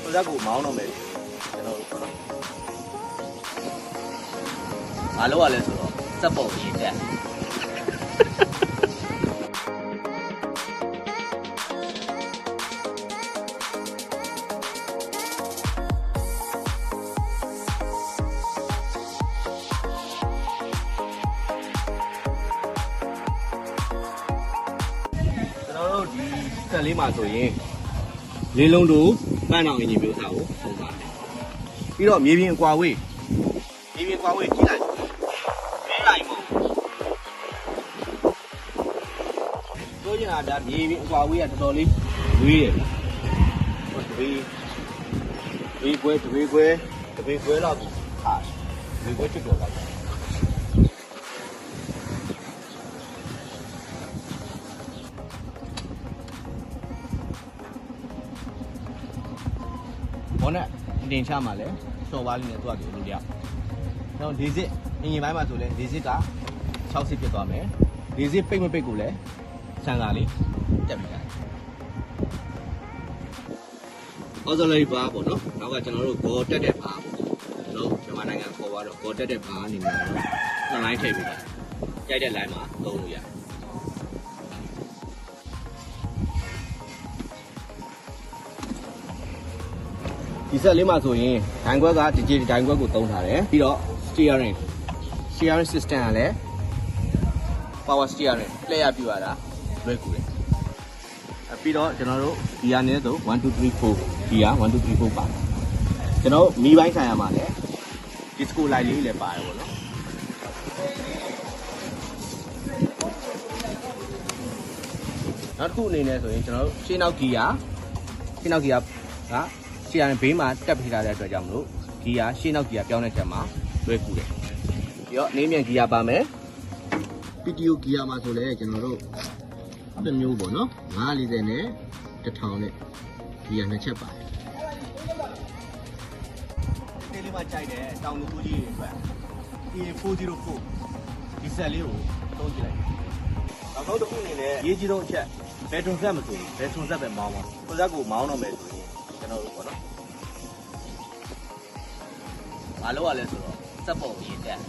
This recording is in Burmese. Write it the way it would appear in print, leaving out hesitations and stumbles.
ကိုဇက်ကိုမောင်းတော့မယ်ကျွန်တော်တို့ပေါ့နော်မလုပ်ရလဲဆိုတော့စက်ပုံရေးတက်ဒီဆက်လေးမှာဆိုရင်လေးလုံးတို့ပန်းအောင်အင်ဂျင်မျိုးစားကိုပုံပါတယ်ပြီးတော့မြေပြင်အကွာဝေးကြည့်လိုက်မဲလိုက်မို့တို့ရင်အားဒါမြေပြင်အကွာဝေးကတော်တော်လေးဝေးတယ်ဟိုတပေခွဲလောက်ကိုထားတပေခွဲချစ်တော်လောက်ဘောနဲ့တင်ချမှာလဲစော်ပါလေးနဲ့သူ့အတူလုပ်ရအောင်။နောက်ဒီစစ်အင်ဂျင်ပိုင်းမှာဆိုလဲဒီစစ်က6စစ်ဖြစ်သွားမယ်။ဒီစစ်ပိတ်မပိတ်ကိုလည်းဆန်စာလေးတက်ပြီးတာ။ auxiliary bar ပေါ့နော်။နောက်ကကျွန်တော်တို့ဂေါ်တက်တဲ့ bar ပေါ့။ကျွန်တော်မြန်မာနိုင်ငံခေါ်သွားတော့ဂေါ်တက်တဲ့ bar အနေနဲ့တော့နှစ်လိုင်းထည့်ပေးတာ။ကြိုက်တဲ့ line မှာသုံးလို့ရတယ်။ဒီဆက်လေးမှာဆိုရင်ဒိုင်ခွက်ကဒီဂျီဒိုင်ခွက်ကိုသုံးထားတယ်ပြီးတော့ steering system ကလည်း power steering လှည့်ရပြရတာလွယ်ကူတယ်ပြီးတော့ကျွန်တော်တို့ဒီကနေဆို1 2 3 4ဒီက1 2 3 4ပါကျွန်တော်မီးပိုင်းဆိုင်ရမှာလည်း disco light လေးလည်းပါတယ်ပေါ့နော်နောက်တစ်ခုအနေနဲ့ဆိုရင်ကျွန်တော်တို့ရှင်းနောက်ဂီယာကရှီယာဘေးမှာတက်ဖိထားတဲ့အတွက်ကြောင့်မလို့ဂီယာရှေ့နောက်ဂီယာပြောင်းတဲ့ချက်မှာလွယ်ကူတယ်ပြီးတော့အနေမြန်ဂီယာပါမယ် PTO ဂီယာမှာဆိုလဲကျွန်တော်တို့တစ်မျိုးပေါ့နော်940နဲ့1000နဲ့ဂီယာနှစ်ချက်ပါတယ်ဒီလေးမှာကြိုက်တယ်တောင်လူကြီးတွေအတွက် A404 ဒီဆက်လေးကိုသုံးကြည့်လိုက်နောက်တစ်ခုအနေနဲ့ရေးကြီးတော့အချက်ဘယ်ထုံဆက်မဆိုဘယ်ထုံဆက်ပဲမောင်းပါကိုဇက်ကိုမောင်းတော့မယ်ဆိုရင်ကျွန်တော်တို့ပေါ့နော်မလုပ်ရလဲဆိုတော့စက်ပုံရေးတက်